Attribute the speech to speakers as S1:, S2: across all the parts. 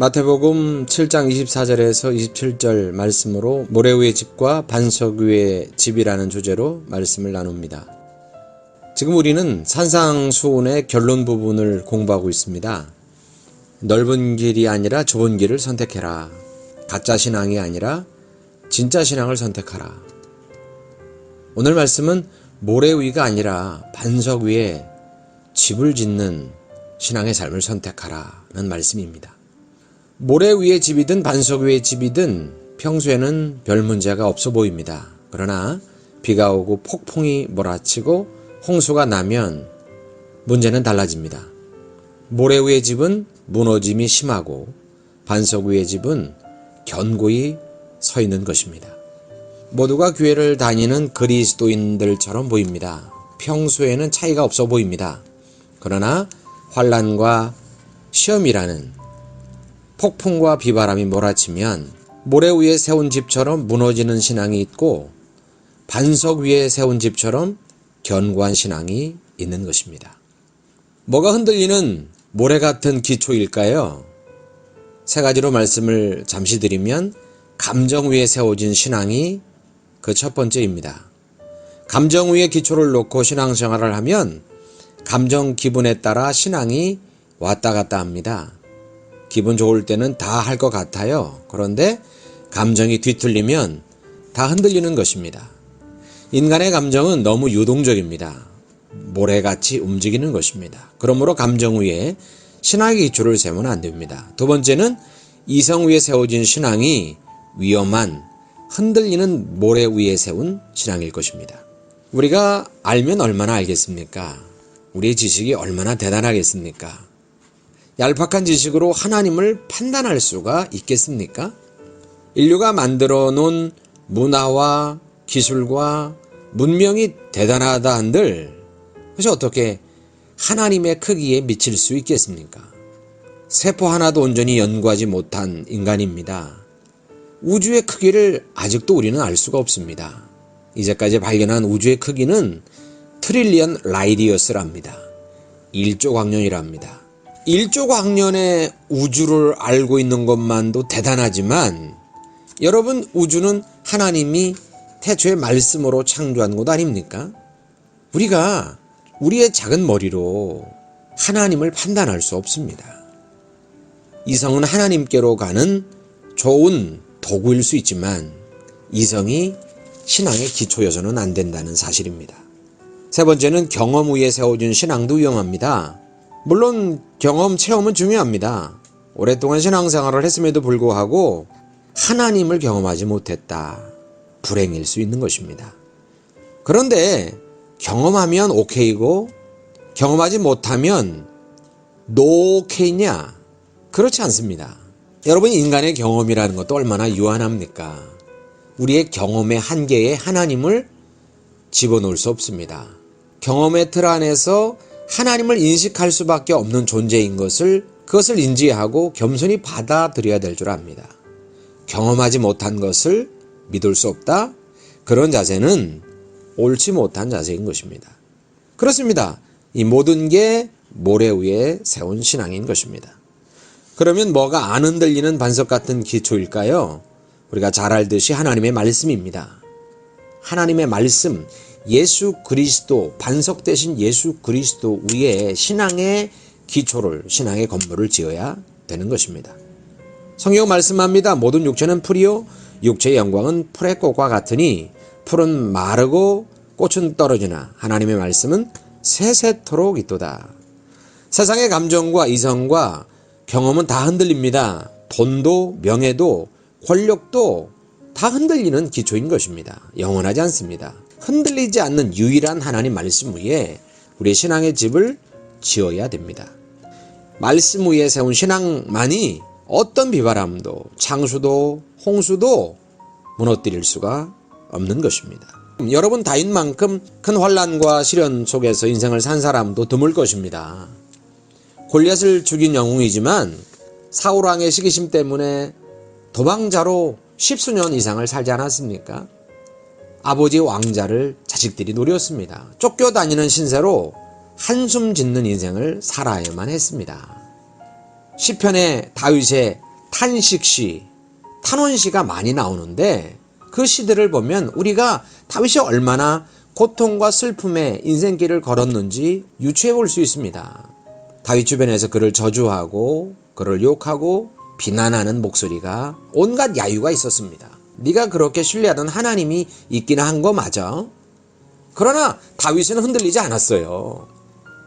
S1: 마태복음 7장 24절에서 27절 말씀으로 모래 위의 집과 반석 위의 집이라는 주제로 말씀을 나눕니다. 지금 우리는 산상수훈의 결론 부분을 공부하고 있습니다. 넓은 길이 아니라 좁은 길을 선택해라. 가짜 신앙이 아니라 진짜 신앙을 선택하라. 오늘 말씀은 모래 위가 아니라 반석 위에 집을 짓는 신앙의 삶을 선택하라는 말씀입니다. 모래 위의 집이든 반석 위의 집이든 평소에는 별 문제가 없어 보입니다. 그러나 비가 오고 폭풍이 몰아치고 홍수가 나면 문제는 달라집니다. 모래 위의 집은 무너짐이 심하고 반석 위의 집은 견고히 서 있는 것입니다. 모두가 교회를 다니는 그리스도인들처럼 보입니다. 평소에는 차이가 없어 보입니다. 그러나 환난과 시험이라는 폭풍과 비바람이 몰아치면 모래 위에 세운 집처럼 무너지는 신앙이 있고 반석 위에 세운 집처럼 견고한 신앙이 있는 것입니다. 뭐가 흔들리는 모래 같은 기초일까요? 세 가지로 말씀을 잠시 드리면 감정 위에 세워진 신앙이 그 첫 번째입니다. 감정 위에 기초를 놓고 신앙생활을 하면 감정 기분에 따라 신앙이 왔다 갔다 합니다. 기분 좋을 때는 다 할 것 같아요. 그런데 감정이 뒤틀리면 다 흔들리는 것입니다. 인간의 감정은 너무 유동적입니다. 모래같이 움직이는 것입니다. 그러므로 감정 위에 신앙의 기초를 세우면 안 됩니다. 두 번째는 이성 위에 세워진 신앙이 위험한 흔들리는 모래 위에 세운 신앙일 것입니다. 우리가 알면 얼마나 알겠습니까? 우리의 지식이 얼마나 대단하겠습니까? 얄팍한 지식으로 하나님을 판단할 수가 있겠습니까? 인류가 만들어 놓은 문화와 기술과 문명이 대단하다 한들 그것이 어떻게 하나님의 크기에 미칠 수 있겠습니까? 세포 하나도 온전히 연구하지 못한 인간입니다. 우주의 크기를 아직도 우리는 알 수가 없습니다. 이제까지 발견한 우주의 크기는 트릴리언 라이디어스랍니다. 1조 광년이랍니다. 1조 광년의 우주를 알고 있는 것만도 대단하지만 여러분, 우주는 하나님이 태초의 말씀으로 창조한 것 아닙니까? 우리가 우리의 작은 머리로 하나님을 판단할 수 없습니다. 이성은 하나님께로 가는 좋은 도구일 수 있지만 이성이 신앙의 기초여서는 안 된다는 사실입니다. 세 번째는 경험 위에 세워진 신앙도 위험합니다. 물론 경험, 체험은 중요합니다. 오랫동안 신앙생활을 했음에도 불구하고 하나님을 경험하지 못했다. 불행일 수 있는 것입니다. 그런데 경험하면 오케이고 경험하지 못하면 노케이냐? 그렇지 않습니다. 여러분, 인간의 경험이라는 것도 얼마나 유한합니까? 우리의 경험의 한계에 하나님을 집어넣을 수 없습니다. 경험의 틀 안에서 하나님을 인식할 수밖에 없는 존재인 그것을 인지하고 겸손히 받아들여야 될 줄 압니다. 경험하지 못한 것을 믿을 수 없다? 그런 자세는 옳지 못한 자세인 것입니다. 그렇습니다. 이 모든 게 모래 위에 세운 신앙인 것입니다. 그러면 뭐가 안 흔들리는 반석 같은 기초일까요? 우리가 잘 알듯이 하나님의 말씀입니다. 하나님의 말씀, 예수 그리스도, 반석 대신 예수 그리스도 위에 신앙의 기초를, 신앙의 건물을 지어야 되는 것입니다. 성경 말씀합니다. 모든 육체는 풀이요 육체의 영광은 풀의 꽃과 같으니 풀은 마르고 꽃은 떨어지나 하나님의 말씀은 세세토록 있도다. 세상의 감정과 이성과 경험은 다 흔들립니다. 돈도 명예도 권력도 다 흔들리는 기초인 것입니다. 영원하지 않습니다. 흔들리지 않는 유일한 하나님 말씀 위에 우리의 신앙의 집을 지어야 됩니다. 말씀 위에 세운 신앙만이 어떤 비바람도 창수도 홍수도 무너뜨릴 수가 없는 것입니다. 여러분, 다윗만큼 큰 환난과 시련 속에서 인생을 산 사람도 드물 것입니다. 골리앗을 죽인 영웅이지만 사울왕의 시기심 때문에 도망자로 십수년 이상을 살지 않았습니까? 아버지의 왕자를 자식들이 노렸습니다. 쫓겨다니는 신세로 한숨 짓는 인생을 살아야만 했습니다. 시편의 다윗의 탄식시, 탄원시가 많이 나오는데 그 시들을 보면 우리가 다윗이 얼마나 고통과 슬픔의 인생길을 걸었는지 유추해 볼 수 있습니다. 다윗 주변에서 그를 저주하고 그를 욕하고 비난하는 목소리가 온갖 야유가 있었습니다. 네가 그렇게 신뢰하던 하나님이 있긴 한 거 맞아? 그러나 다윗은 흔들리지 않았어요.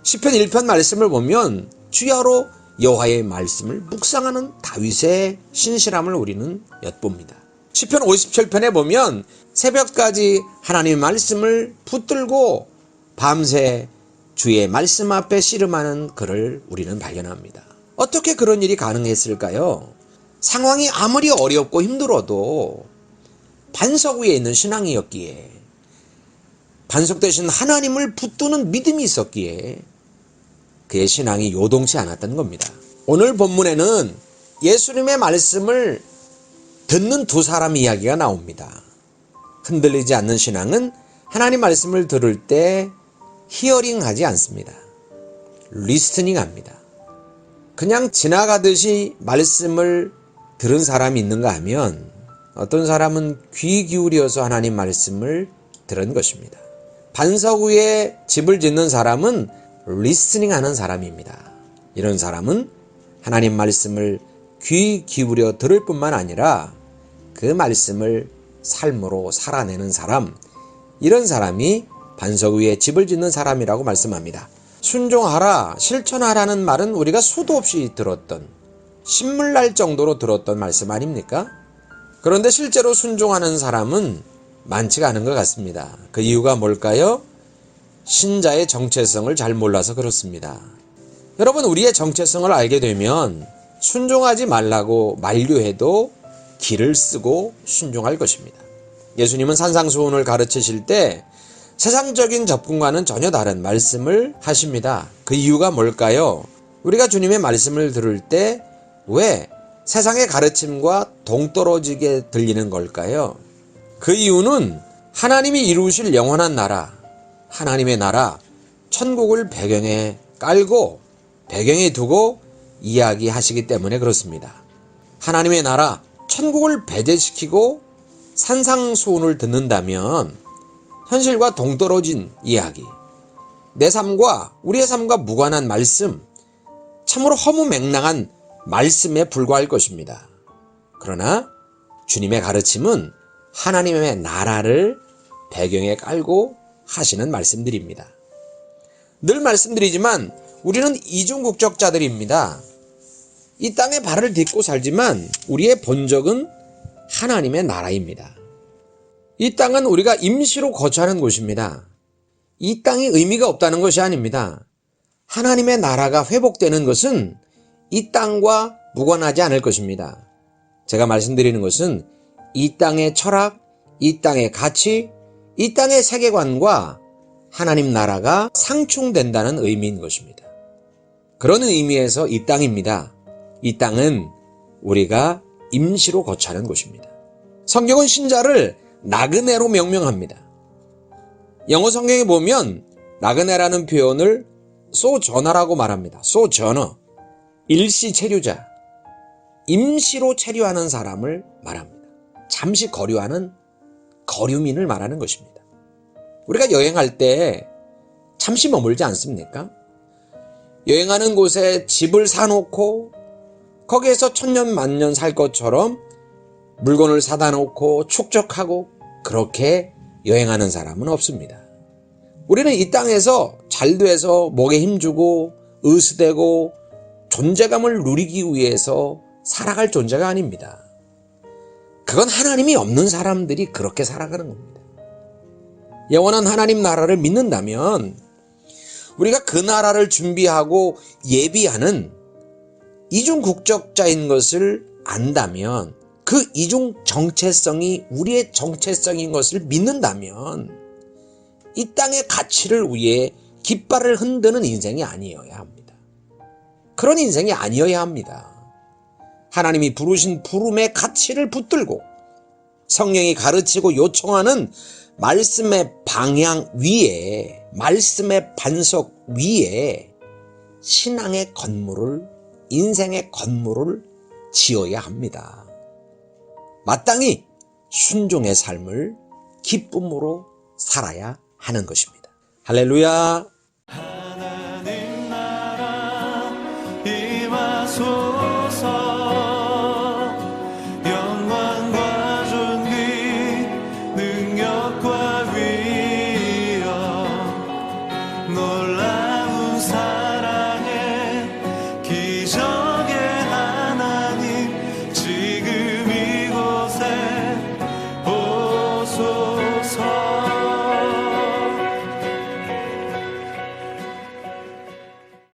S1: 시편 1편 말씀을 보면 주야로 여호와의 말씀을 묵상하는 다윗의 신실함을 우리는 엿봅니다. 시편 57편에 보면 새벽까지 하나님의 말씀을 붙들고 밤새 주의 말씀 앞에 씨름하는 그를 우리는 발견합니다. 어떻게 그런 일이 가능했을까요? 상황이 아무리 어렵고 힘들어도 반석 위에 있는 신앙이었기에, 반석 대신 하나님을 붙드는 믿음이 있었기에 그의 신앙이 요동치 않았던 겁니다. 오늘 본문에는 예수님의 말씀을 듣는 두 사람 이야기가 나옵니다. 흔들리지 않는 신앙은 하나님 말씀을 들을 때 히어링하지 않습니다. 리스트닝합니다. 그냥 지나가듯이 말씀을 들은 사람이 있는가 하면 어떤 사람은 귀 기울여서 하나님 말씀을 들은 것입니다. 반석 위에 집을 짓는 사람은 리스닝하는 사람입니다. 이런 사람은 하나님 말씀을 귀 기울여 들을 뿐만 아니라 그 말씀을 삶으로 살아내는 사람, 이런 사람이 반석 위에 집을 짓는 사람이라고 말씀합니다. 순종하라, 실천하라는 말은 우리가 수도 없이 들었던, 신물날 정도로 들었던 말씀 아닙니까? 그런데 실제로 순종하는 사람은 많지가 않은 것 같습니다. 그 이유가 뭘까요? 신자의 정체성을 잘 몰라서 그렇습니다. 여러분, 우리의 정체성을 알게 되면 순종하지 말라고 만류해도 길을 쓰고 순종할 것입니다. 예수님은 산상수훈을 가르치실 때 세상적인 접근과는 전혀 다른 말씀을 하십니다. 그 이유가 뭘까요? 우리가 주님의 말씀을 들을 때 왜 세상의 가르침과 동떨어지게 들리는 걸까요? 그 이유는 하나님이 이루실 영원한 나라, 하나님의 나라, 천국을 배경에 깔고 배경에 두고 이야기하시기 때문에 그렇습니다. 하나님의 나라, 천국을 배제시키고 산상수훈을 듣는다면 현실과 동떨어진 이야기, 내 삶과 우리의 삶과 무관한 말씀, 참으로 허무맹랑한 말씀에 불과할 것입니다. 그러나 주님의 가르침은 하나님의 나라를 배경에 깔고 하시는 말씀들입니다. 늘 말씀드리지만 우리는 이중국적자들입니다. 이 땅에 발을 딛고 살지만 우리의 본적은 하나님의 나라입니다. 이 땅은 우리가 임시로 거주하는 곳입니다. 이 땅이 의미가 없다는 것이 아닙니다. 하나님의 나라가 회복되는 것은 이 땅과 무관하지 않을 것입니다. 제가 말씀드리는 것은 이 땅의 철학, 이 땅의 가치, 이 땅의 세계관과 하나님 나라가 상충된다는 의미인 것입니다. 그런 의미에서 이 땅입니다. 이 땅은 우리가 임시로 거주하는 곳입니다. 성경은 신자를 나그네로 명명합니다. 영어 성경에 보면 나그네라는 표현을 소저너라고 말합니다. 소저너, 일시 체류자, 임시로 체류하는 사람을 말합니다. 잠시 거류하는 거류민을 말하는 것입니다. 우리가 여행할 때 잠시 머물지 않습니까? 여행하는 곳에 집을 사놓고 거기에서 천년 만년 살 것처럼 물건을 사다 놓고 축적하고 그렇게 여행하는 사람은 없습니다. 우리는 이 땅에서 잘 돼서 목에 힘주고 으스대고 존재감을 누리기 위해서 살아갈 존재가 아닙니다. 그건 하나님이 없는 사람들이 그렇게 살아가는 겁니다. 영원한 하나님 나라를 믿는다면 우리가 그 나라를 준비하고 예비하는 이중 국적자인 것을 안다면, 그 이중 정체성이 우리의 정체성인 것을 믿는다면 이 땅의 가치를 위해 깃발을 흔드는 인생이 아니어야 합니다. 그런 인생이 아니어야 합니다. 하나님이 부르신 부름의 가치를 붙들고 성령이 가르치고 요청하는 말씀의 방향 위에, 말씀의 반석 위에 신앙의 건물을, 인생의 건물을 지어야 합니다. 마땅히 순종의 삶을 기쁨으로 살아야 하는 것입니다. 할렐루야.
S2: 하나님 나라 임하소서.